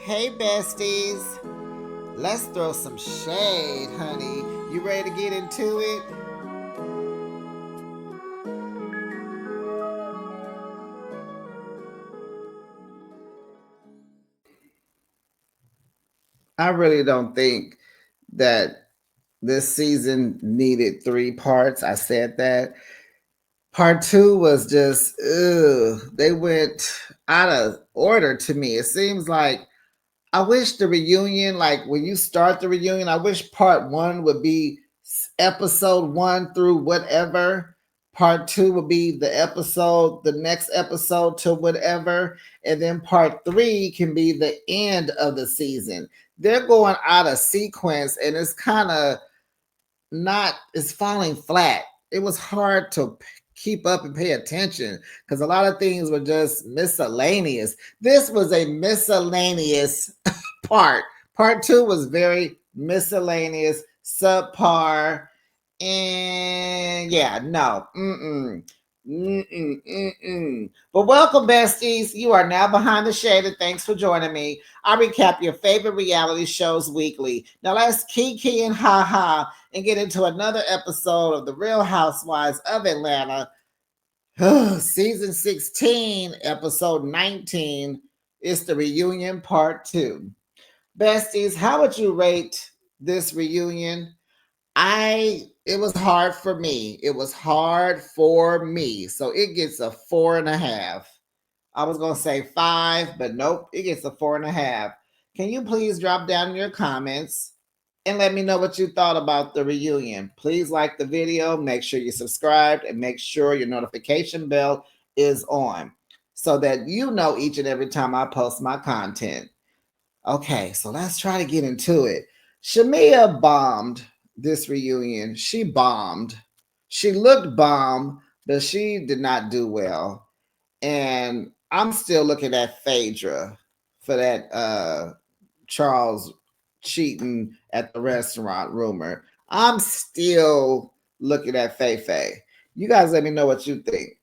Hey besties, let's throw some shade, honey. You ready to get into it? I really don't think that this season needed 3 parts. I said that. Part two was just, ugh, they went out of order to me. It seems like I wish the reunion, like when you start the reunion, I wish part one would be episode one through whatever. Part two would be the next episode to whatever. And then part three can be the end of the season. They're going out of sequence and it's kind of it's falling flat. It was hard to keep up and pay attention because a lot of things were just miscellaneous. This was a miscellaneous part. Part two was very miscellaneous, subpar, and yeah, no, mm-mm. Mm-mm, mm-mm. But welcome, besties. You are now behind the shade, and thanks for joining me. I recap your favorite reality shows weekly. Now let's kiki and ha ha and get into another episode of The Real Housewives of Atlanta. Season 16, episode 19. It's the reunion part 2. Besties, how would you rate this reunion? It was hard for me. It was hard for me. So it gets a 4.5. I was gonna say 5, but nope, it gets a 4.5. Can you please drop down in your comments and let me know what you thought about the reunion? Please like the video, make sure you subscribed, and make sure your notification bell is on so that you know each and every time I post my content. Okay, so let's try to get into it. Shamea bombed this reunion. She bombed. She looked bomb, but she did not do well. And I'm still looking at Phaedra for that Charles cheating at the restaurant rumor. I'm still looking at Fei Fei. You guys let me know what you think.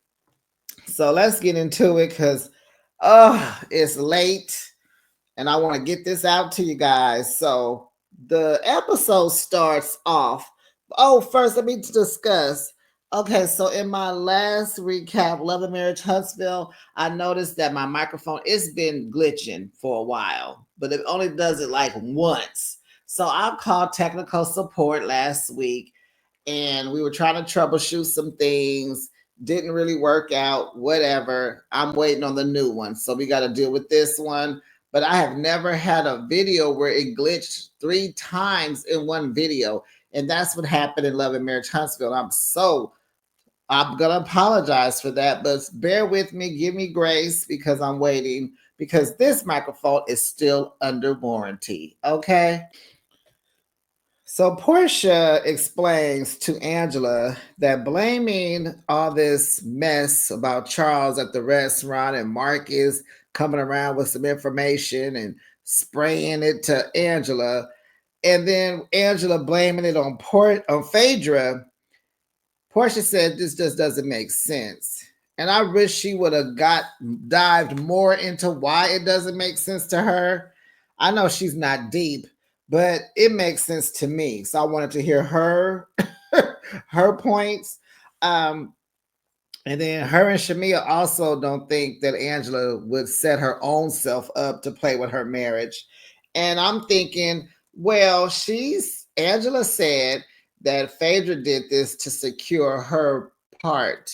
So let's get into it because it's late and I want to get this out to you guys. So the episode starts off. Oh, first, let me discuss. Okay, so in my last recap, Love and Marriage Huntsville, I noticed that my microphone it's been glitching for a while, but it only does it like once. So I called technical support last week and we were trying to troubleshoot some things. Didn't really work out, whatever. I'm waiting on the new one. So we got to deal with this one. But I have never had a video where it glitched 3 times in one video. And that's what happened in Love and Marriage Huntsville. I'm gonna apologize for that, but bear with me, give me grace because I'm waiting because this microphone is still under warranty. Okay. So Portia explains to Angela that blaming all this mess about Charles at the restaurant and Marcus coming around with some information and spraying it to Angela, and then Angela blaming it on Phaedra. Portia said this just doesn't make sense. And I wish she would have dived more into why it doesn't make sense to her. I know she's not deep, but it makes sense to me. So I wanted to hear her points. Um, and then her and Shamea also don't think that Angela would set her own self up to play with her marriage. And I'm thinking, well, Angela said that Phaedra did this to secure her part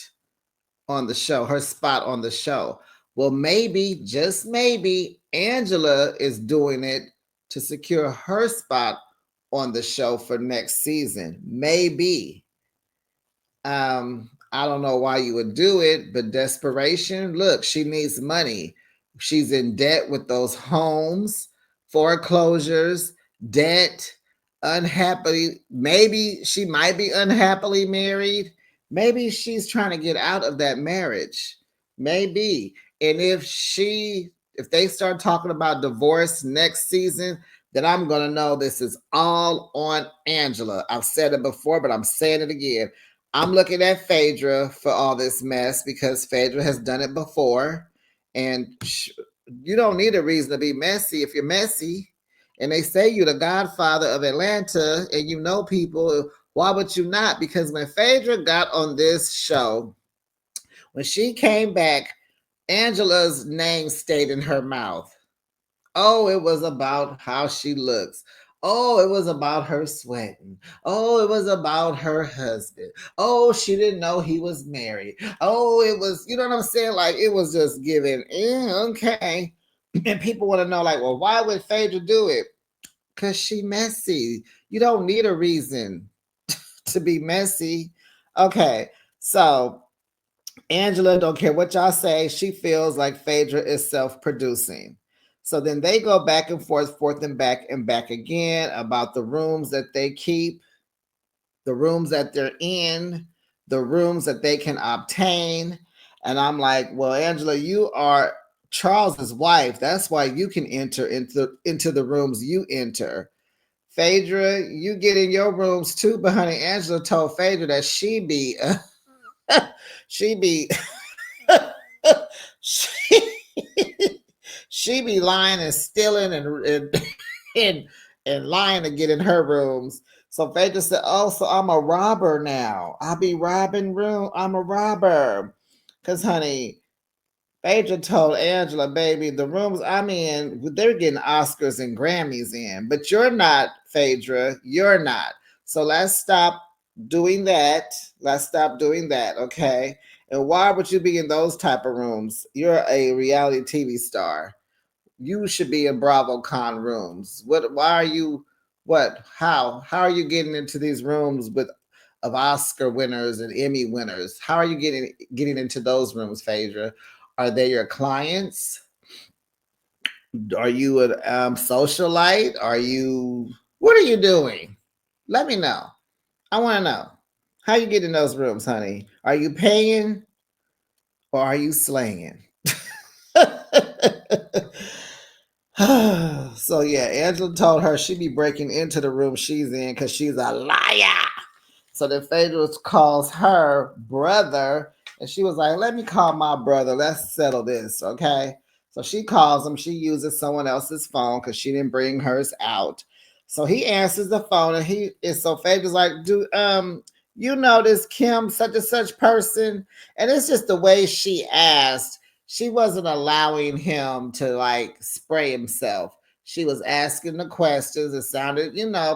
on the show, her spot on the show. Well, maybe, just maybe, Angela is doing it to secure her spot on the show for next season. Maybe. I don't know why you would do it, but desperation. Look, she needs money. She's in debt with those homes, foreclosures, debt, unhappily. Maybe she might be unhappily married. Maybe she's trying to get out of that marriage. Maybe. And if they start talking about divorce next season, then I'm going to know this is all on Angela. I've said it before, but I'm saying it again. I'm looking at Phaedra for all this mess because Phaedra has done it before. And You don't need a reason to be messy if you're messy. And they say you're the godfather of Atlanta and you know people. Why would you not? Because when Phaedra got on this show, when she came back, Angela's name stayed in her mouth. Oh, it was about how she looks. Oh, it was about her sweating. Oh, it was about her husband. Oh, she didn't know he was married. Oh, it was, you know what I'm saying? Like, it was just giving, okay. And people want to know, like, well, why would Phaedra do it? Because she messy. You don't need a reason to be messy. Okay, so Angela, don't care what y'all say, she feels like Phaedra is self-producing. So then they go back and forth and back again about the rooms that they keep, the rooms that they're in, the rooms that they can obtain. And I'm like, well, Angela, you are Charles's wife. That's why you can enter into the rooms you enter. Phaedra, you get in your rooms too, but honey, Angela told Phaedra that she be she she be lying and stealing and and lying to get in her rooms. So Phaedra said, "Oh, so I'm a robber now. I be robbing room. I'm a robber." Cause honey, Phaedra told Angela, "Baby, the rooms I'm in, they're getting Oscars and Grammys in, but you're not, Phaedra. You're not. So let's stop doing that. Let's stop doing that, okay? And why would you be in those type of rooms? You're a reality TV star. You should be in BravoCon rooms. What? Why are you? What? How? How are you getting into these rooms with of Oscar winners and Emmy winners? How are you getting into those rooms, Phaedra? Are they your clients? Are you a socialite? Are you? What are you doing? Let me know. I want to know. How you get in those rooms, honey? Are you paying or are you slaying? So yeah, Angela told her she'd be breaking into the room she's in because she's a liar. So then Phaedra calls her brother, and she was like, "Let me call my brother. Let's settle this, okay?" So she calls him. She uses someone else's phone because she didn't bring hers out. So he answers the phone, and he is so Phaedra's like, "Do you know this Kim such and such person?" And it's just the way she asked. She wasn't allowing him to like spray himself. She was asking the questions. It sounded,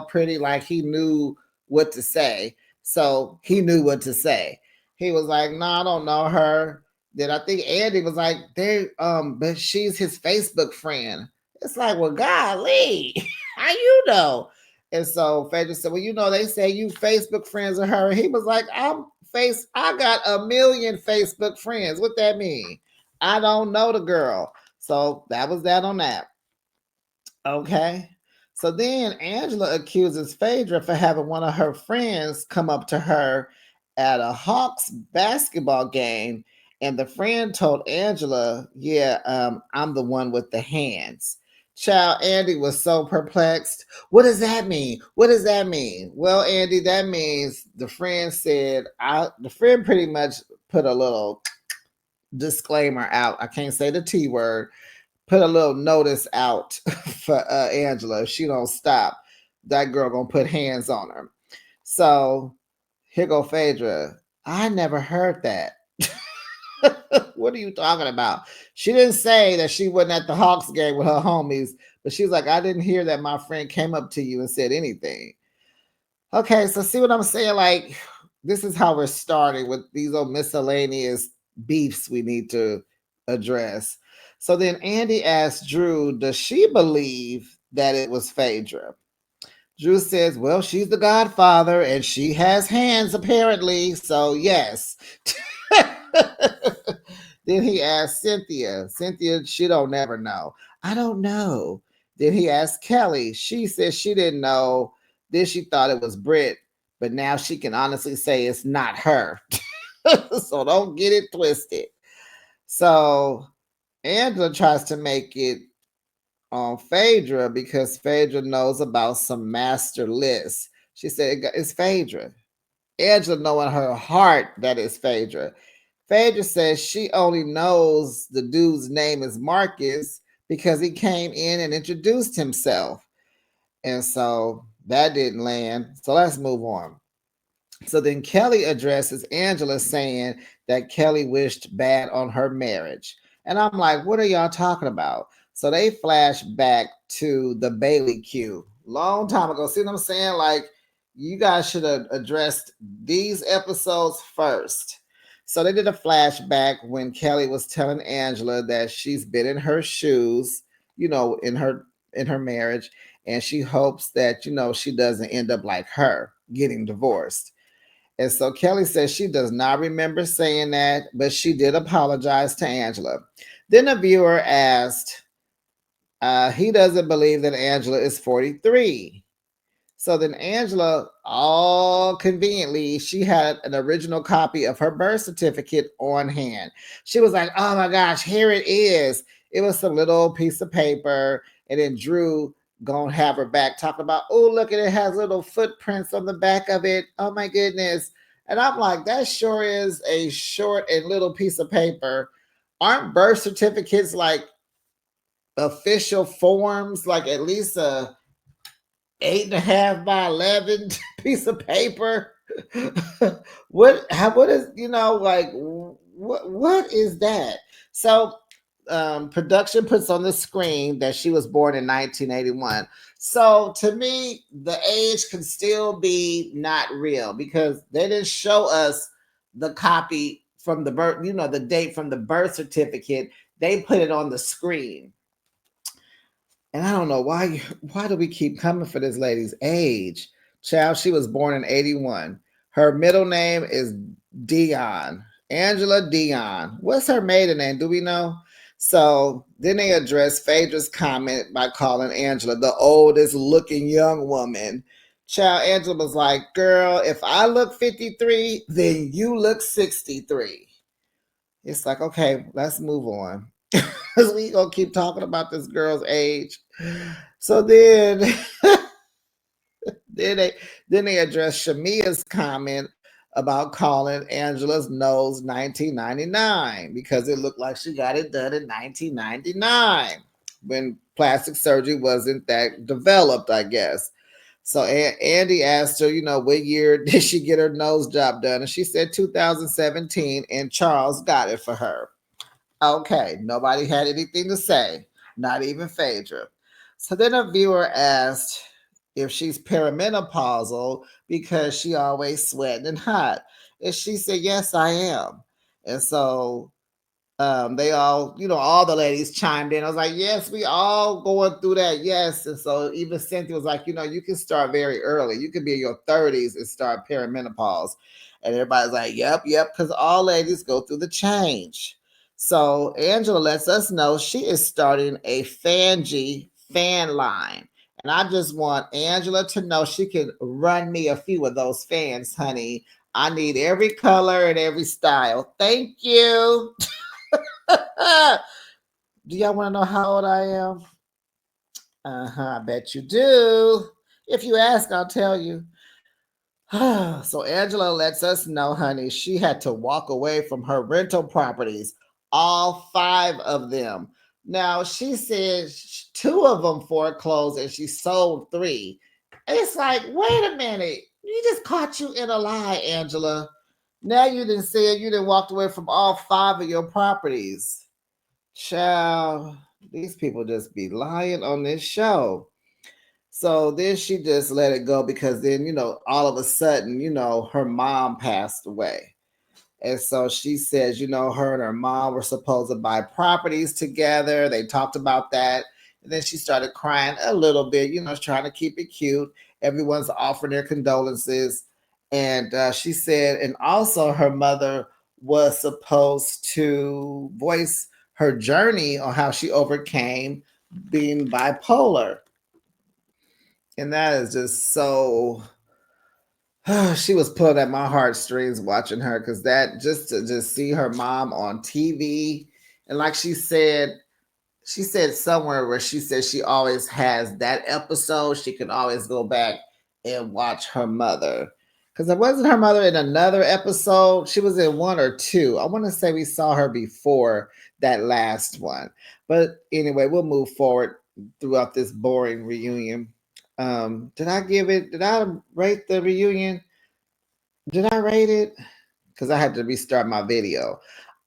pretty like he knew what to say. So he knew what to say. He was like, "No, I don't know her." Then I think Andy was like, but she's his Facebook friend." It's like, well, golly, how you know? And so Phaedra said, "Well, they say you Facebook friends with her." And he was like, I got a million Facebook friends. What that mean? I don't know the girl. So that was that on that. Okay. So then Angela accuses Phaedra for having one of her friends come up to her at a Hawks basketball game. And the friend told Angela, "Yeah, I'm the one with the hands." Child, Andy was so perplexed. What does that mean? What does that mean? Well, Andy, that means the friend said, the friend pretty much put a little disclaimer out. I can't say the T word, put a little notice out for Angela. If she don't stop, that girl gonna put hands on her. So here go Phaedra. I never heard that. What are you talking about? She didn't say that she wasn't at the Hawks game with her homies, but she's like, I didn't hear that my friend came up to you and said anything. Okay, so see what I'm saying? Like, this is how we're starting with these old miscellaneous beefs we need to address. So then Andy asked Drew, does she believe that it was Phaedra? Drew says, well, she's the godfather and she has hands apparently, so yes. Then he asked Cynthia. Cynthia, she don't never know. I don't know. Then he asked Kelly. She said she didn't know. Then she thought it was Britt, but now she can honestly say it's not her. So don't get it twisted. So Angela tries to make it on Phaedra because Phaedra knows about some master lists. She said it's Phaedra. Angela know in her heart that it's Phaedra. Phaedra says she only knows the dude's name is Marcus because he came in and introduced himself. And so that didn't land. So let's move on. So then Kelly addresses Angela saying that Kelly wished bad on her marriage. And I'm like, what are y'all talking about? So they flash back to the Bailey Q. Long time ago. See what I'm saying? Like, you guys should have addressed these episodes first. So they did a flashback when Kelly was telling Angela that she's been in her shoes, in her marriage, and she hopes that she doesn't end up like her, getting divorced. And so Kelly says she does not remember saying that, but she did apologize to Angela. Then a viewer asked, he doesn't believe that Angela is 43. So then Angela, all conveniently, she had an original copy of her birth certificate on hand. She was like, oh my gosh, here it is. It was some little piece of paper. And then Drew gonna have her back talking about, oh, look at it, has little footprints on the back of it. Oh my goodness. And I'm like, that sure is a short and little piece of paper. Aren't birth certificates like official forms, like at least a 8.5 by 11 piece of paper? What is, like, what is that? So production puts on the screen that she was born in 1981. So to me, the age can still be not real because they didn't show us the copy from the birth, the date from the birth certificate. They put it on the screen. And I don't know why do we keep coming for this lady's age? Child, she was born in 81. Her middle name is Dion. Angela Dion. What's her maiden name? Do we know? So then they address Phaedra's comment by calling Angela the oldest looking young woman. Child, Angela was like, girl, if I look 53, then you look 63. It's like, okay, let's move on. Because we gonna keep talking about this girl's age. So then then they address Shamea's comment about calling Angela's nose 1999 because it looked like she got it done in 1999 when plastic surgery wasn't that developed, I guess. So Andy asked her, what year did she get her nose job done? And she said 2017, and Charles got it for her. Okay, nobody had anything to say, not even Phaedra. So then a viewer asked if she's perimenopausal because she always sweating and hot. And she said, yes, I am. And so they all, all the ladies chimed in. I was like, yes, we all going through that. Yes. And so even Cynthia was like, you can start very early. You could be in your 30s and start perimenopause. And everybody's like, yep, because all ladies go through the change. So Angela lets us know she is starting a Fangie fan line. And I just want Angela to know she can run me a few of those fans, honey. I need every color and every style. Thank you. Do y'all want to know how old I am? I bet you do. If you ask, I'll tell you. So Angela lets us know, honey, she had to walk away from her rental properties, all 5 of them. Now, she said 2 of them foreclosed and she sold 3. It's like, wait a minute. You just caught you in a lie, Angela. Now you didn't say you didn't walked away from all 5 of your properties. Child, these people just be lying on this show. So then she just let it go because then, all of a sudden, her mom passed away. And so she says, her and her mom were supposed to buy properties together. They talked about that. And then she started crying a little bit, trying to keep it cute. Everyone's offering their condolences. And she said, and also her mother was supposed to voice her journey on how she overcame being bipolar. And that is just so she was pulling at my heartstrings watching her because that just to just see her mom on TV. And like she said somewhere where she said she always has that episode, she can always go back and watch her mother. Because it wasn't her mother in another episode. She was in one or two. I want to say we saw her before that last one. But anyway, we'll move forward throughout this boring reunion. Did I rate the reunion? Did I rate it? Because I had to restart my video.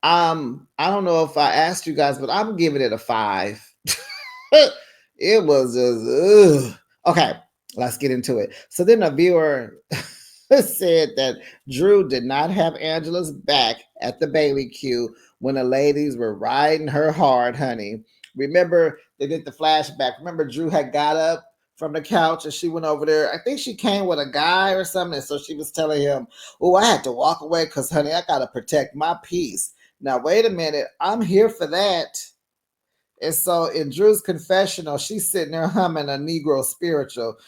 I don't know if I asked you guys, but I'm giving it a 5. It was just ugh. Okay, let's get into it. So then a viewer said that Drew did not have Angela's back at the Bailey queue when the ladies were riding her hard, honey. Remember, they did the flashback. Remember, Drew had got up from the couch and she went over there. I think she came with a guy or something. So she was telling him, oh, I had to walk away because, honey, I got to protect my peace. Now, wait a minute. I'm here for that. And so in Drew's confessional, she's sitting there humming a Negro spiritual.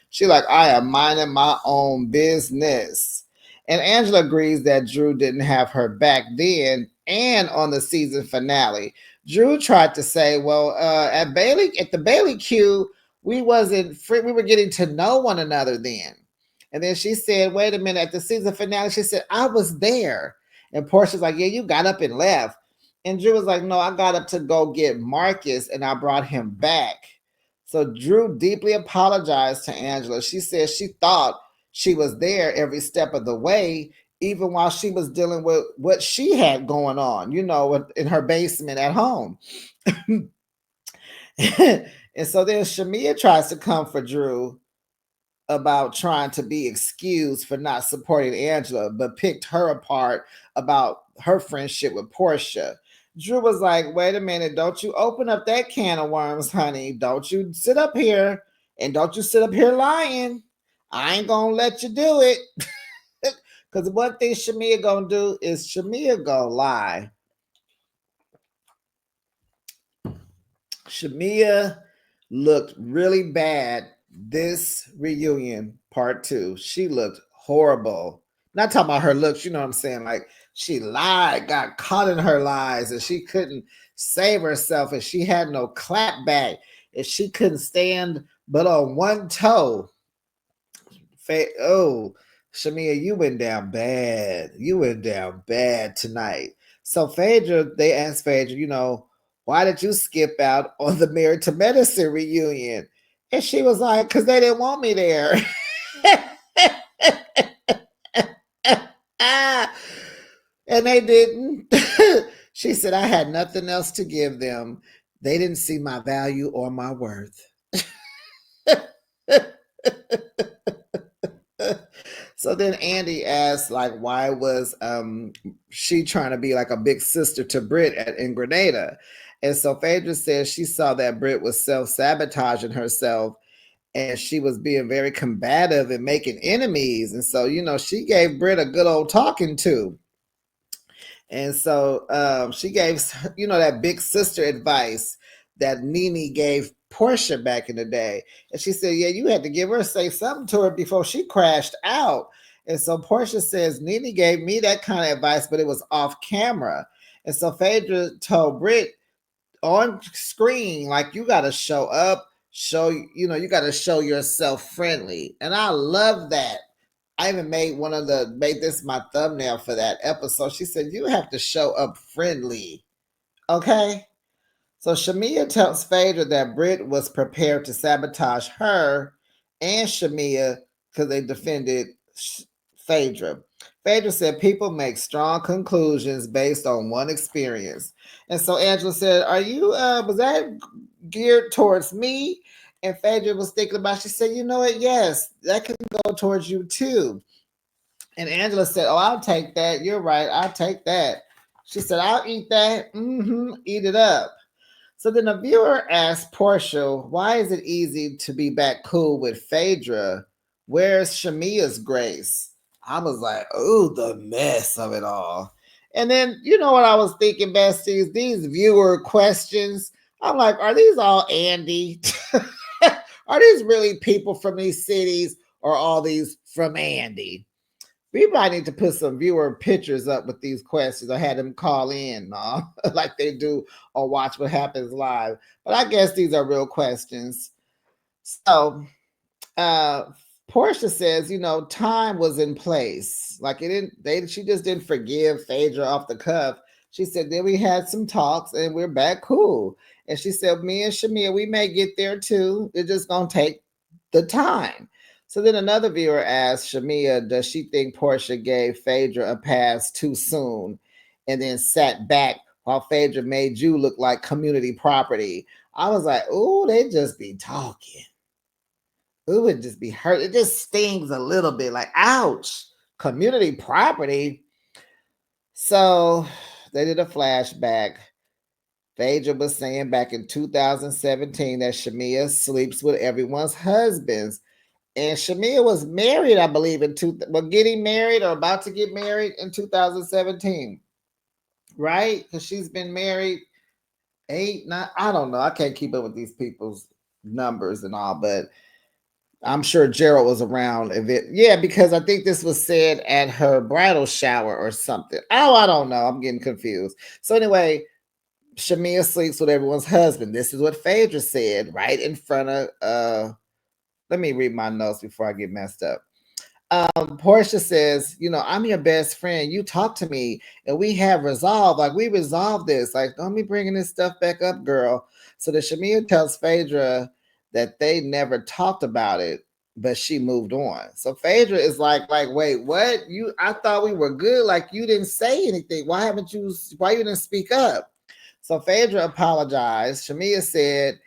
She like, I am minding my own business. And Angela agrees that Drew didn't have her back then and on the season finale. Drew tried to say, well, at the Bailey Q, we wasn't free, we were getting to know one another then. And then she said, wait a minute, at the season finale, she said, I was there. And Portia's like, yeah, you got up and left. And Drew was like, no, I got up to go get Marcus and I brought him back. So Drew deeply apologized to Angela. She said she thought she was there every step of the way, even while she was dealing with what she had going on, in her basement at home. And so then Shamea tries to comfort Drew about trying to be excused for not supporting Angela, but picked her apart about her friendship with Portia. Drew was like, wait a minute, don't you open up that can of worms, honey. Don't you sit up here and don't you sit up here lying. I ain't gonna let you do it. Because one thing Shamea gonna do is Shamea gonna lie. Shamea looked really bad this reunion part 2. She looked horrible. Not talking about her looks, you know what I'm saying? Like she lied, got caught in her lies, and she couldn't save herself, and she had no clap back, and she couldn't stand but on one toe. Oh, Shamea, you went down bad. You went down bad tonight. So Phaedra, they asked Phaedra, why did you skip out on the Married to Medicine reunion? And she was like, because they didn't want me there. And they didn't. She said, I had nothing else to give them. They didn't see my value or my worth. So then Andy asked, like, why was she trying to be like a big sister to Britt in Grenada? And so Phaedra says she saw that Britt was self-sabotaging herself and she was being very combative and making enemies. And so, she gave Britt a good old talking to. And so she gave, that big sister advice that Nene gave Portia back in the day. And she said, yeah, you had to say something to her before she crashed out. And so Portia says, Nene gave me that kind of advice, but it was off camera. And so Phaedra told Britt on screen, like, you got to show up, you got to show yourself friendly. And I love that. I even made this my thumbnail for that episode. She said, you have to show up friendly. Okay? So Shamea tells Phaedra that Britt was prepared to sabotage her and Shamea because they defended Phaedra. Phaedra said people make strong conclusions based on one experience. And so Angela said, was that geared towards me? And Phaedra was thinking about it. She said, you know what? Yes, that can go towards you too. And Angela said, oh, I'll take that. You're right. I'll take that. She said, I'll eat that. Eat it up. So then a viewer asked Portia, why is it easy to be back cool with Phaedra? Where's Shamea's grace? I was like, oh, the mess of it all. And then, you know what I was thinking, besties? These viewer questions. I'm like, are these all Andy? Are these really people from these cities or all these from Andy? We might need to put some viewer pictures up with these questions or have them call in like they do on Watch What Happens Live. But I guess these are real questions. So uh Portia says, time was in place. Like it didn't they she just didn't forgive Phaedra off the cuff. She said, then we had some talks and we're back cool. And she said, me and Shamea, we may get there too. It's just gonna take the time. So then another viewer asked Shamea, does she think Portia gave Phaedra a pass too soon and then sat back while Phaedra made you look like community property? I was like, oh, they just be talking. It would just be hurt. It just stings a little bit, like, ouch, community property. So they did a flashback. Phaedra was saying back in 2017 that Shamea sleeps with everyone's husbands. And Shamea was married, I believe, getting married or about to get married in 2017, right? Because she's been married 8, 9, I don't know. I can't keep up with these people's numbers and all, but I'm sure Gerald was around if it. Yeah, because I think this was said at her bridal shower or something. Oh, I don't know. I'm getting confused. So anyway, Shamea sleeps with everyone's husband. This is what Phaedra said right in front of let me read my notes before I get messed up. Portia says, I'm your best friend. You talk to me and we have resolved. Like, we resolved this. Like, don't be bringing this stuff back up, girl. So the Shamea tells Phaedra that they never talked about it, but she moved on. So Phaedra is like, wait, what? I thought we were good. Like, you didn't say anything. Why you didn't speak up? So Phaedra apologized. Shamea said,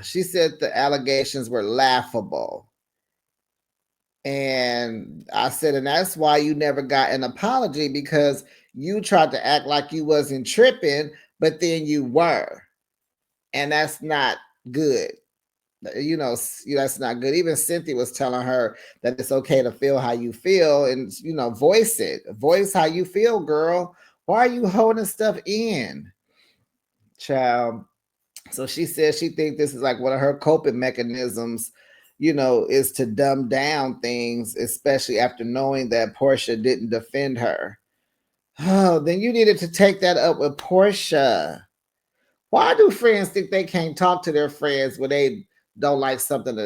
she said the allegations were laughable. And I said, and that's why you never got an apology, because you tried to act like you wasn't tripping, but then you were. And that's not good. That's not good. Even Cynthia was telling her that it's okay to feel how you feel and, voice it. Voice how you feel, girl. Why are you holding stuff in? Child. So she says she thinks this is like one of her coping mechanisms, is to dumb down things, especially after knowing that Portia didn't defend her. Oh, then you needed to take that up with Portia. Why do friends think they can't talk to their friends when they don't like something that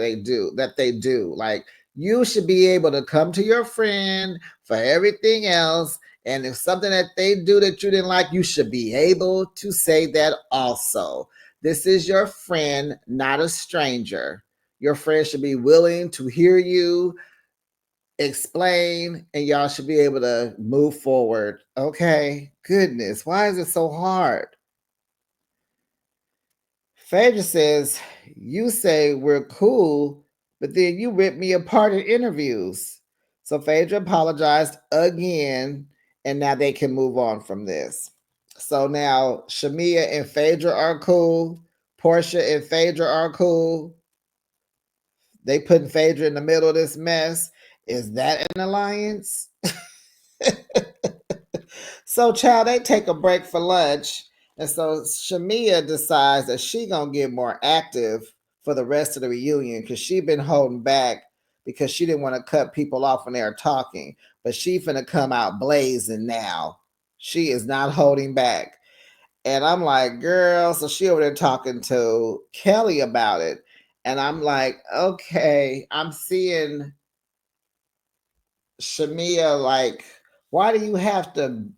they do? Like, you should be able to come to your friend for everything else. And if something that they do that you didn't like, you should be able to say that also. This is your friend, not a stranger. Your friend should be willing to hear you explain, and y'all should be able to move forward. Okay? Goodness, why is it so hard? Phaedra says, you say we're cool, but then you rip me apart in interviews. So Phaedra apologized again, and now they can move on from this. So now Shamea and Phaedra are cool. Portia and Phaedra are cool. They putting Phaedra in the middle of this mess. Is that an alliance? So, child, they take a break for lunch. And so Shamea decides that she gonna get more active for the rest of the reunion, because she been holding back because she didn't want to cut people off when they are talking. But she finna come out blazing now. She is not holding back. And I'm like, girl, so she over there talking to Kelly about it. And I'm like, okay, I'm seeing Shamea like, why do you have to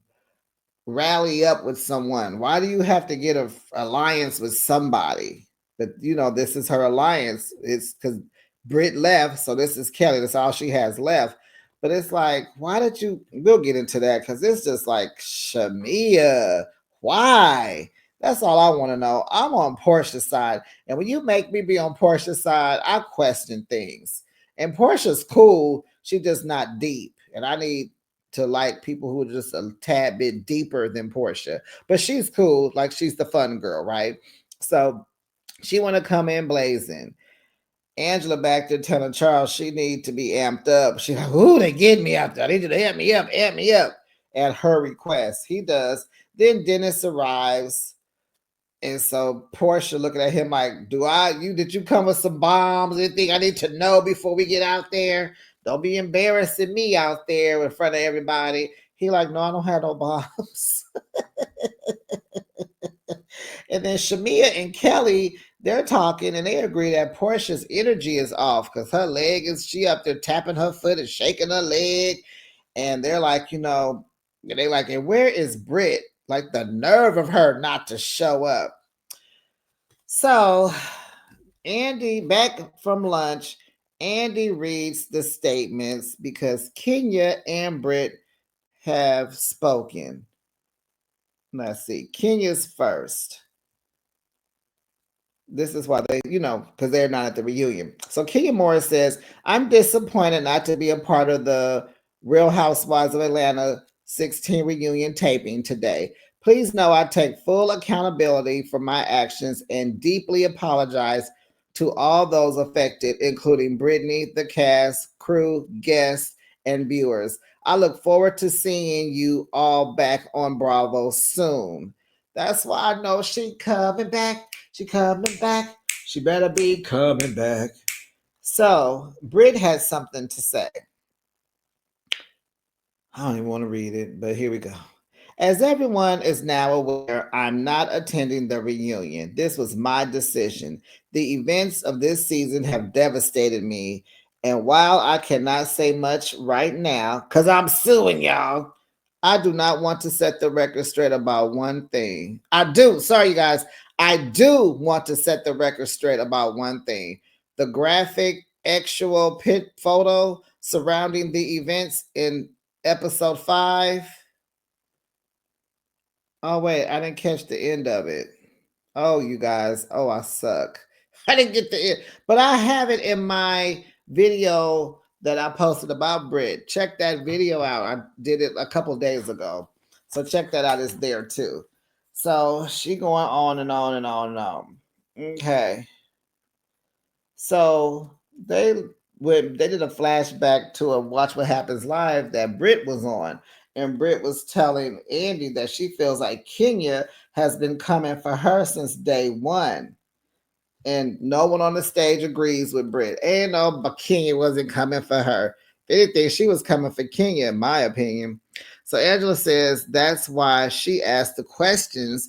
rally up with someone? Why do you have to get an alliance with somebody? But this is her alliance. It's because Britt left, so this is Kelly. That's all she has left. But it's like, why did you? We'll get into that, because it's just like, Shamea, why? That's all I want to know. I'm on Portia's side, and when you make me be on Portia's side, I question things. And Portia's cool. She's just not deep, and I need to like people who are just a tad bit deeper than Portia. But she's cool, like she's the fun girl, right? So she want to come in blazing. Angela back there telling Charles she need to be amped up. She's like, ooh, they get me out there. They need to amp me up at her request. He does. Then Dennis arrives. And so Portia looking at him like, did you come with some bombs? Anything I need to know before we get out there? Don't be embarrassing me out there in front of everybody. He like, no, I don't have no bombs. And then Shamea and Kelly, they're talking and they agree that Portia's energy is off because her leg is, she up there tapping her foot and shaking her leg. And they're like, they like, and where is Britt? Like the nerve of her not to show up. So Andy, back from lunch, Andy reads the statements because Kenya and Britt have spoken. Let's see. Kenya's first. This is why they, because they're not at the reunion. So Kenya Morris says, I'm disappointed not to be a part of the Real Housewives of Atlanta 16 reunion taping today. Please know I take full accountability for my actions and deeply apologize to all those affected, including Brittany, the cast, crew, guests, and viewers. I look forward to seeing you all back on Bravo soon. That's why I know she coming back. She coming back. She better be coming back. So Britt has something to say. I don't even want to read it, but here we go. As everyone is now aware, I'm not attending the reunion. This was my decision. The events of this season have devastated me. And while I cannot say much right now, because I'm suing y'all, I do not want to set the record straight about one thing. Sorry, you guys. I do want to set the record straight about one thing. The graphic, actual pit photo surrounding the events in episode 5. Oh, wait, I didn't catch the end of it. Oh, you guys. Oh, I suck. I didn't get the end, but I have it in my video that I posted about Brit. Check that video out. I did it a couple days ago. So check that out. It's there too. So she going on and on and on and on. Okay. So they did a flashback to a Watch What Happens Live that Britt was on. And Britt was telling Andy that she feels like Kenya has been coming for her since day one. And no one on the stage agrees with Britt. And no, but Kenya wasn't coming for her. If anything, she was coming for Kenya, in my opinion. So Angela says that's why she asked the questions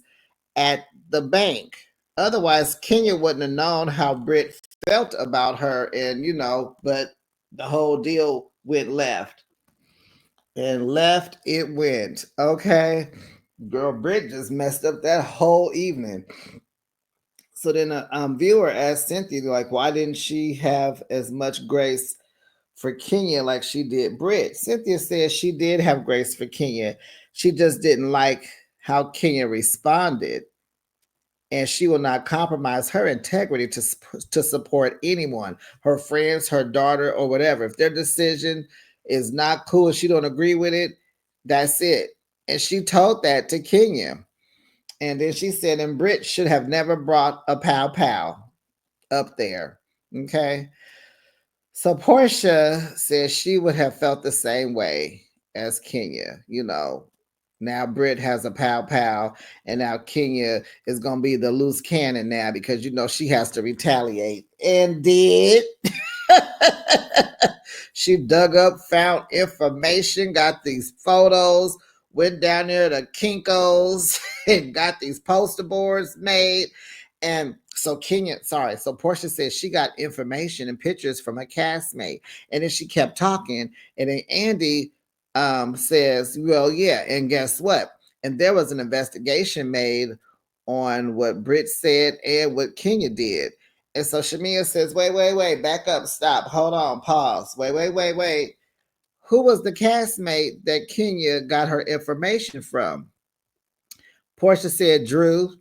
at the bank. Otherwise, Kenya wouldn't have known how Britt felt about her, and but the whole deal went left. And left it went. Okay. Girl, Britt just messed up that whole evening. So then a viewer asked Cynthia, like, why didn't she have as much grace for Kenya like she did Britt? Cynthia said she did have grace for Kenya. She just didn't like how Kenya responded. And she will not compromise her integrity to support anyone, her friends, her daughter, or whatever. If their decision is not cool, she don't agree with it, that's it. And she told that to Kenya. And then she said, and Britt should have never brought a pow pow up there. Okay. So Portia says she would have felt the same way as Kenya. Now Britt has a pow pow, and now Kenya is gonna be the loose cannon now because she has to retaliate. And did. She dug up, found information, got these photos, went down there to Kinko's and got these poster boards made. And so Portia says she got information and pictures from a castmate. And then she kept talking. And then Andy says, well, yeah, and guess what? And there was an investigation made on what Britt said and what Kenya did. And so Shamea says, wait, back up, stop, hold on, pause. Wait. Who was the castmate that Kenya got her information from? Portia said, Drew.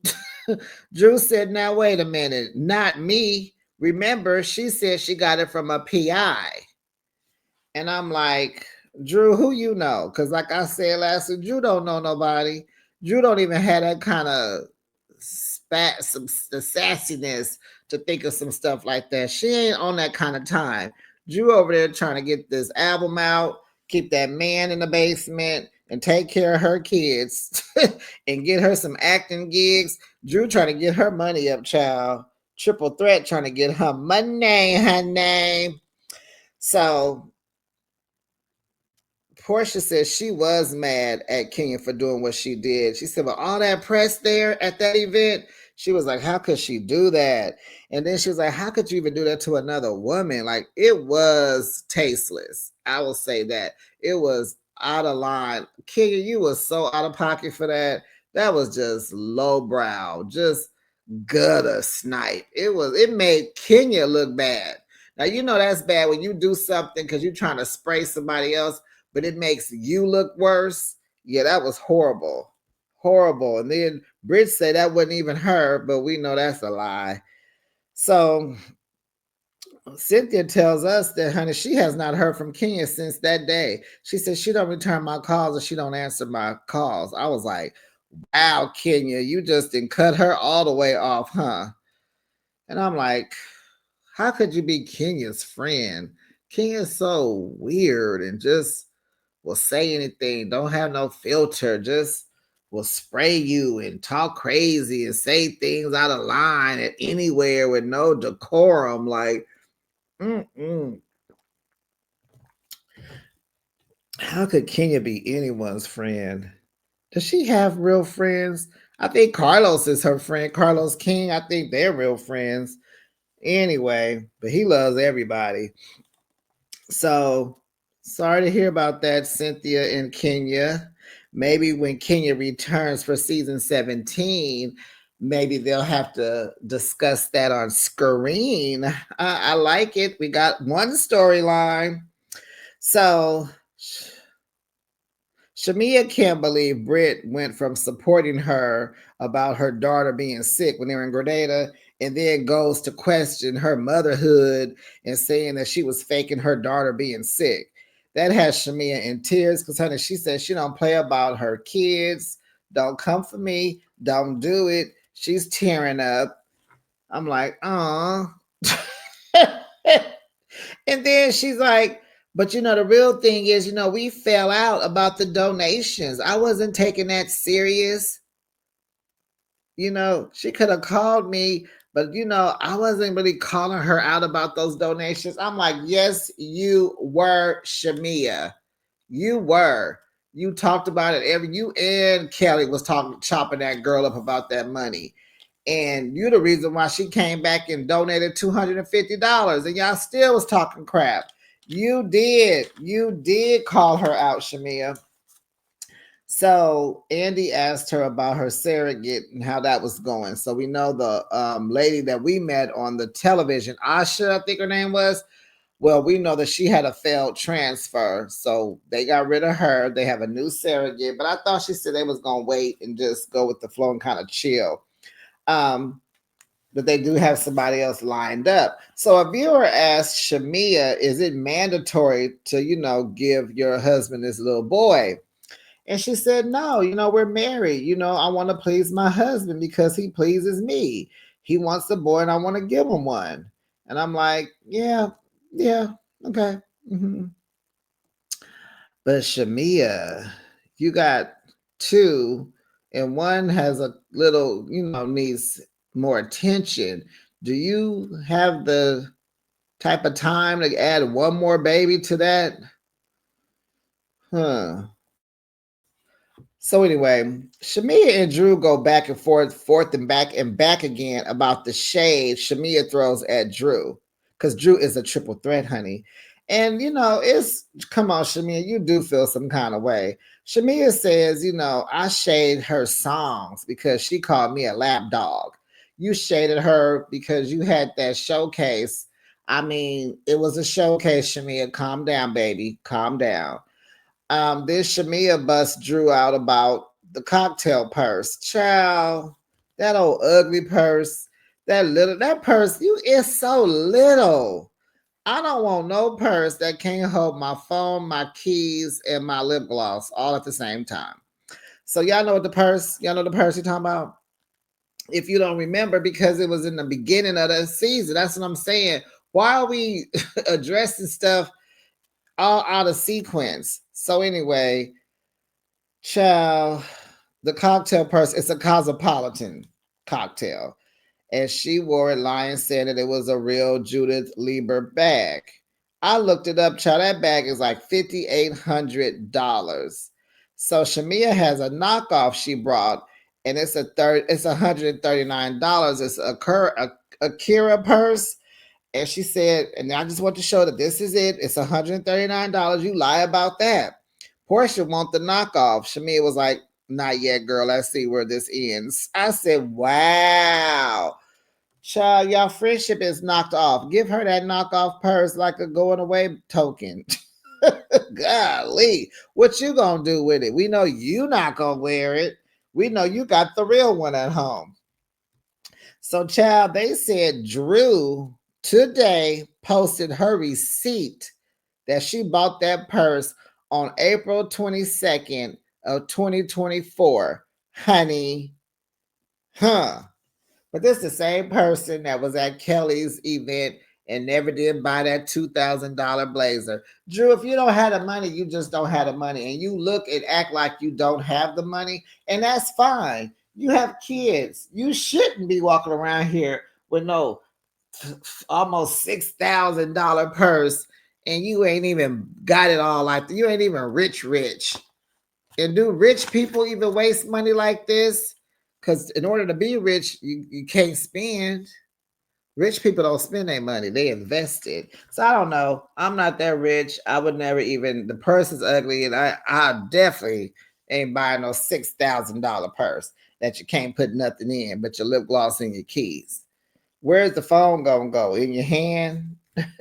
Drew said, now wait a minute, not me. Remember, she said she got it from a PI. And I'm like, Drew, who you know? Because like I said last week, Drew don't know nobody. Drew don't even have that kind of the sassiness to think of some stuff like that. She ain't on that kind of time. Drew over there trying to get this album out, keep that man in the basement, and take care of her kids and get her some acting gigs. Drew trying to get her money up, child. Triple threat trying to get her money, her name. So Portia says she was mad at Kenya for doing what she did. She said, with all that press there at that event, She was like, how could she do that? And then she was like, how could you even do that to another woman? Like, it was tasteless. I will say that. It was out of line. Kenya, you was so out of pocket for that. That was just lowbrow, just gutter snipe. It made Kenya look bad. Now you know that's bad when you do something because you're trying to spray somebody else, but it makes you look worse. Yeah, that was horrible. Horrible. And then Bridge said that wasn't even her, but we know that's a lie. So Cynthia tells us that, honey, she has not heard from Kenya since that day. She said she don't return my calls and she don't answer my calls. I was like, wow, Kenya, you just didn't cut her all the way off, huh? And I'm like, how could you be Kenya's friend? Kenya's so weird and just will say anything, don't have no filter, just will spray you and talk crazy and say things out of line at anywhere with no decorum. Like, how could Kenya be anyone's friend? Does she have real friends? I think Carlos is her friend. Carlos King, I think they're real friends. Anyway, but he loves everybody. So sorry to hear about that, Cynthia and Kenya. Maybe when Kenya returns for season 17, maybe they'll have to discuss that on screen. I like it. We got one storyline. So Shamea can't believe Britt went from supporting her about her daughter being sick when they were in Grenada and then goes to question her motherhood and saying that she was faking her daughter being sick. That has Shamea in tears because, honey, she says she don't play about her kids. Don't come for me. Don't do it. She's tearing up. I'm like, oh. And then she's like, but the real thing is, we fell out about the donations. I wasn't taking that serious. She could have called me, but I wasn't really calling her out about those donations. I'm like, yes, you were, Shamea. You were. You talked about it you and Kelly was chopping that girl up about that money. And you're the reason why she came back and donated $250 and y'all still was talking crap. You did call her out, Shamea. So Andy asked her about her surrogate and how that was going. So we know the lady that we met on the television, Asha, I think her name was. Well, we know that she had a failed transfer, so they got rid of her. They have a new surrogate, but I thought she said they was gonna wait and just go with the flow and kind of chill. But they do have somebody else lined up. So a viewer asked Shamea, is it mandatory to, give your husband this little boy? And she said, no, we're married. I want to please my husband because he pleases me. He wants a boy and I want to give him one. And I'm like, yeah, okay. Mm-hmm. But Shamea, you got two, and one has a little, needs more attention. Do you have the type of time to add one more baby to that? Huh. So anyway, Shamea and Drew go back and forth and back again about the shade Shamea throws at Drew. Because Drew is a triple threat, honey. And it's come on, Shamea, you do feel some kind of way. Shamea says, I shade her songs because she called me a lap dog. You shaded her because you had that showcase. I mean, it was a showcase, Shamea. Calm down, baby. Calm down. This Shamea bust Drew out about the cocktail purse. Child, that old ugly purse, that purse, is so little. I don't want no purse that can't hold my phone, my keys, and my lip gloss all at the same time. So y'all know the purse you're talking about? If you don't remember, because it was in the beginning of the season. That's what I'm saying. Why are we addressing stuff all out of sequence? So anyway, child, the cocktail purse, it's a cosmopolitan cocktail. And she wore it lying, saying that it was a real Judith Lieber bag. I looked it up, child. That bag is like $5,800. So Shamea has a knockoff she brought, and it's $139. It's a Kira purse. And she said, and I just want to show that this is it. It's $139. You lie about that. Portia want the knockoff. Shamea was like, not yet, girl. Let's see where this ends. I said, wow. Child, y'all friendship is knocked off. Give her that knockoff purse like a going away token. Golly, what you gonna do with it? We know you not gonna wear it. We know you got the real one at home. So, child, they said Drew today posted her receipt that she bought that purse on April 22nd of 2024. Honey, huh? But this is the same person that was at Kelly's event and never did buy that $2,000 blazer. Drew, if you don't have the money, you just don't have the money. And you look and act like you don't have the money, and that's fine. You have kids. You shouldn't be walking around here with no almost $6,000 purse and you ain't even got it all like that. You ain't even rich. And do rich people even waste money like this? Because in order to be rich, you can't spend. Rich people don't spend their money, they invest it. So I don't know. I'm not that rich. I would never even, the purse is ugly, and I definitely ain't buying no $6,000 purse that you can't put nothing in but your lip gloss and your keys. Where's the phone gonna go? In your hand?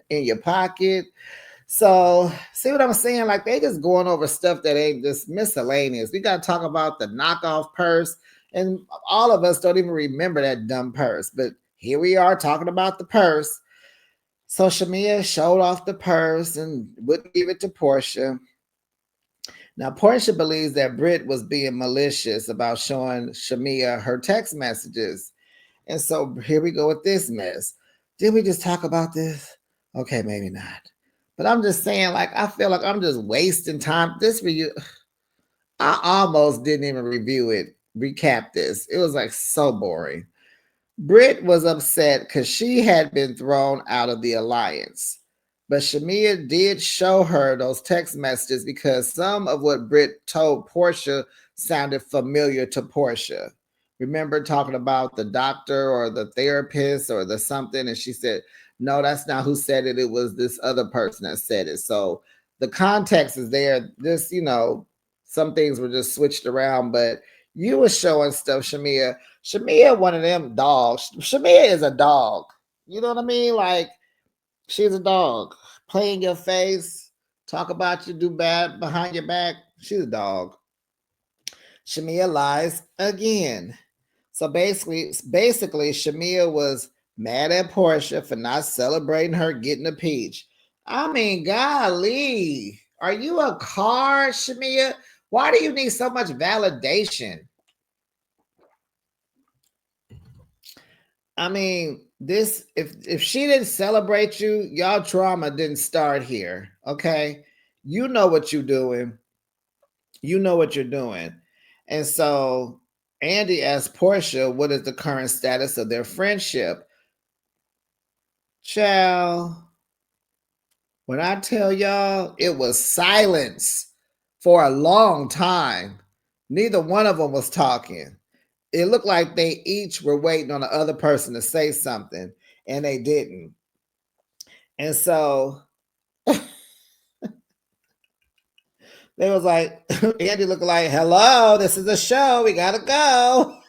In your pocket? So, see what I'm saying? Like, they just going over stuff that ain't just miscellaneous. We got to talk about the knockoff purse, and all of us don't even remember that dumb purse. But here we are talking about the purse. So, Shamea showed off the purse and wouldn't give it to Portia. Now, Portia believes that Britt was being malicious about showing Shamea her text messages. And so, here we go with this mess. Did we just talk about this? Okay, maybe not. But I'm just saying, like, I feel like I'm just wasting time. This review, I almost didn't even review it, recap this. It was like so boring. Britt was upset because she had been thrown out of the alliance. But Shamea did show her those text messages because some of what Britt told Portia sounded familiar to Portia. Remember talking about the doctor or the therapist or the something, and she said, no, that's not who said it. It was this other person that said it. So the context is there. This, some things were just switched around, but you were showing stuff, Shamea. Shamea, one of them dogs. Shamea is a dog. You know what I mean? Like, she's a dog. Play in your face, talk about you, do bad behind your back. She's a dog. Shamea lies again. So basically, Shamea was mad at Portia for not celebrating her getting a peach. I mean, golly, are you a car, Shamea? Why do you need so much validation? I mean, this if she didn't celebrate you, y'all drama didn't start here. Okay. You know what you're doing. You know what you're doing. And so Andy asked Portia, what is the current status of their friendship? Child, when I tell y'all, it was silence for a long time. Neither one of them was talking. It looked like they each were waiting on the other person to say something, and they didn't. And so they was like, Andy looked like, hello, this is a show. We gotta go.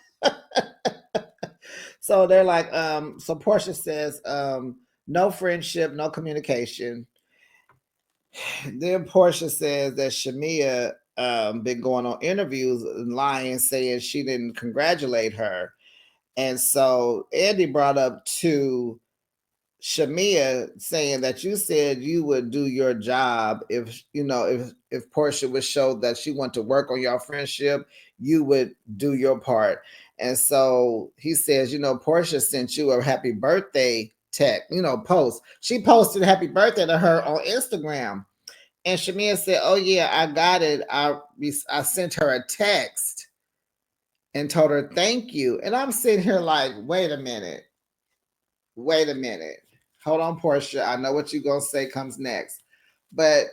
So they're like, so Portia says, no friendship, no communication. Then Portia says that Shamea been going on interviews and lying, saying she didn't congratulate her. And so Andy brought up to Shamea saying that you said you would do your job if Portia would show that she want to work on your friendship, you would do your part. And so he says, Portia sent you a happy birthday text, post. She posted happy birthday to her on Instagram. And Shamea said, oh yeah, I got it. I sent her a text and told her thank you. And I'm sitting here like, wait a minute. Hold on, Portia. I know what you're going to say comes next. But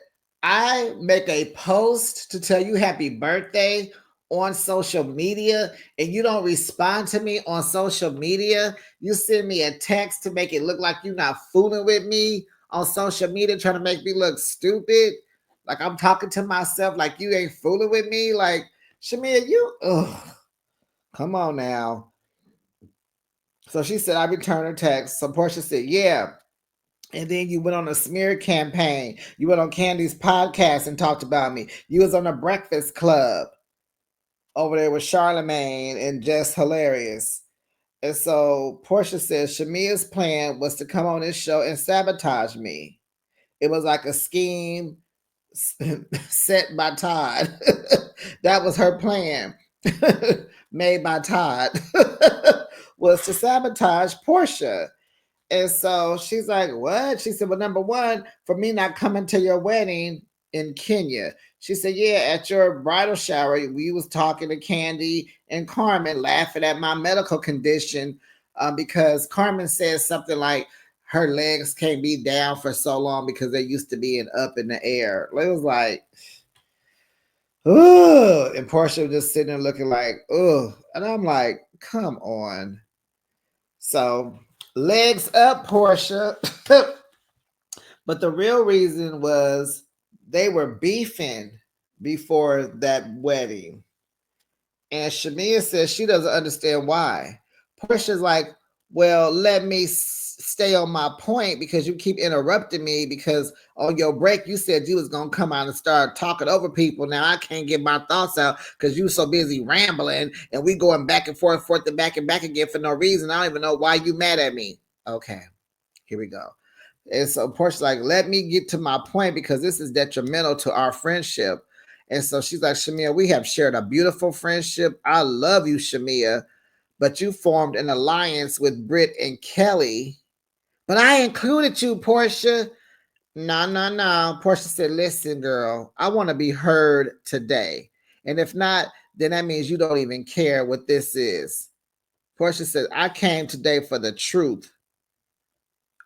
I make a post to tell you happy birthday on social media and you don't respond to me on social media. You send me a text to make it look like you're not fooling with me on social media, trying to make me look stupid. Like I'm talking to myself, like you ain't fooling with me. Like, Shamea, come on now. So she said, I returned her text. So Portia said, yeah. And then you went on a smear campaign. You went on Candy's podcast and talked about me. You was on a Breakfast Club over there with Charlemagne and Just Hilarious. And so Portia says Shamea's plan was to come on this show and sabotage me. It was like a scheme set by Todd. That was her plan, made by Todd, was to sabotage Portia. And so she's like, what? She said, well, number one, for me not coming to your wedding in Kenya. She said, yeah, at your bridal shower, we was talking to Candy and Carmen, laughing at my medical condition because Carmen said something like her legs can't be down for so long because they used to be up in the air. It was like, ugh. And Portia was just sitting there looking like, ugh. And I'm like, come on. So legs up, Portia. But the real reason was they were beefing before that wedding. And Shamea says she doesn't understand why. Portia's like, well, let me stay on my point because you keep interrupting me because on your break you said you was going to come out and start talking over people. Now I can't get my thoughts out because you so busy rambling and we going back and forth and back again for no reason. I don't even know why you mad at me. Okay, here we go. And so Portia's like, let me get to my point because this is detrimental to our friendship. And so she's like, Shamea, we have shared a beautiful friendship. I love you, Shamea, but you formed an alliance with Britt and Kelly. But I included you, Portia. No. Portia said, listen, girl, I want to be heard today. And if not, then that means you don't even care what this is. Portia said, I came today for the truth.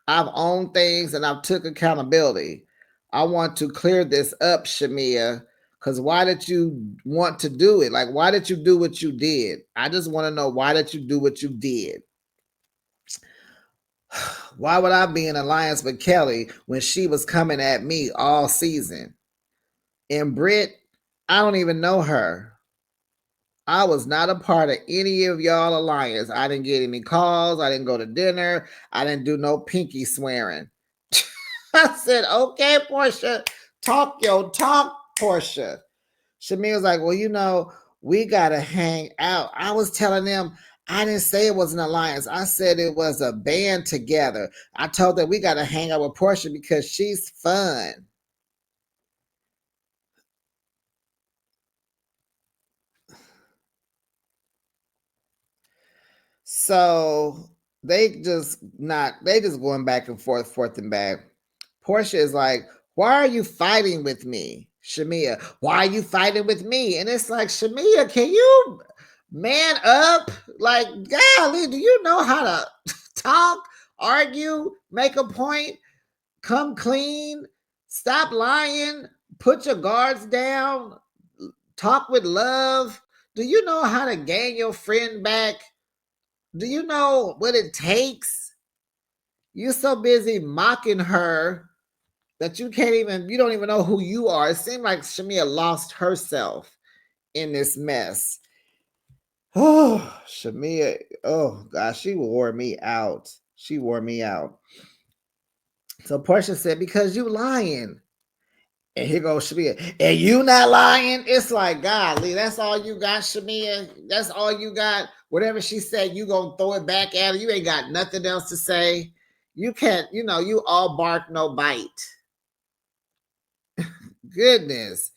I've owned things and I've took accountability. I want to clear this up, Shamea, because why did you want to do it? Like, why did you do what you did? I just want to know, why did you do what you did? Why would I be in alliance with Kelly when she was coming at me all season? And Britt, I don't even know her. I was not a part of any of y'all alliance. I didn't get any calls. I didn't go to dinner. I didn't do no pinky swearing. I said, okay, Portia, talk your talk, Portia. Shamea was like, well, we got to hang out. I was telling them, I didn't say it was an alliance. I said it was a band together. I told them we got to hang out with Portia because she's fun. So they just going back and forth and back. Portia is like, why are you fighting with me? Shamea, why are you fighting with me? And it's like, Shamea, can you man up? Like, golly, do you know how to talk, argue, make a point, come clean, stop lying, put your guards down, talk with love? Do you know how to gain your friend back? Do you know what it takes? You're so busy mocking her that you don't even know who you are. It seemed like Shamea lost herself in this mess. Oh, Shamea, oh gosh, she wore me out. She wore me out. So Portia said, because you lying. And here goes Shamea. And you not lying? It's like, golly, that's all you got, Shamea? That's all you got? Whatever she said, you gonna throw it back at her? You ain't got nothing else to say? You can't, you all bark, no bite. Goodness.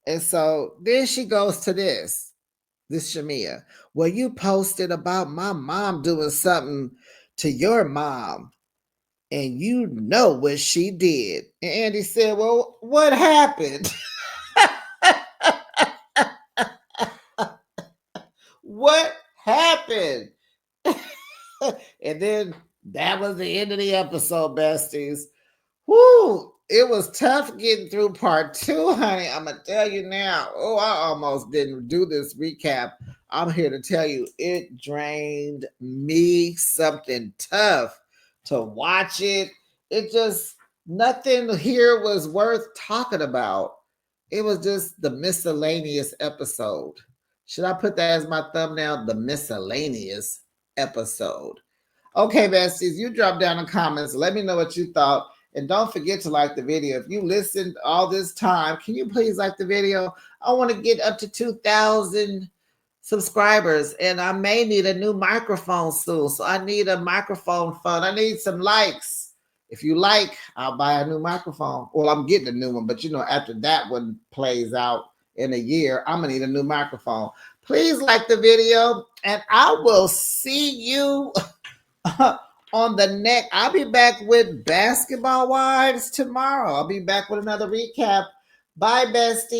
And so then she goes to this Shamea. Well, you posted about my mom doing something to your mom, and you know what she did. And Andy said, well, what happened? What happened? And then that was the end of the episode, besties. Whoo! it was tough getting through part two, honey. I'm gonna tell you now. Oh, I almost didn't do this recap. I'm here to tell you it drained me something tough to watch it. It just nothing here was worth talking about. It was just the miscellaneous episode. Should I put that as my thumbnail? The miscellaneous episode. Okay, besties, you drop down in the comments. Let me know what you thought. And don't forget to like the video. If you listened all this time, can you please like the video? I want to get up to 2,000 subscribers. And I may need a new microphone soon. So I need a microphone fund. I need some likes. If you like, I'll buy a new microphone. Well, I'm getting a new one. But, after that one plays out in a year, I'm going to need a new microphone. Please like the video. And I will see you on the next. I'll be back with Basketball Wives tomorrow. I'll be back with another recap. Bye, besties.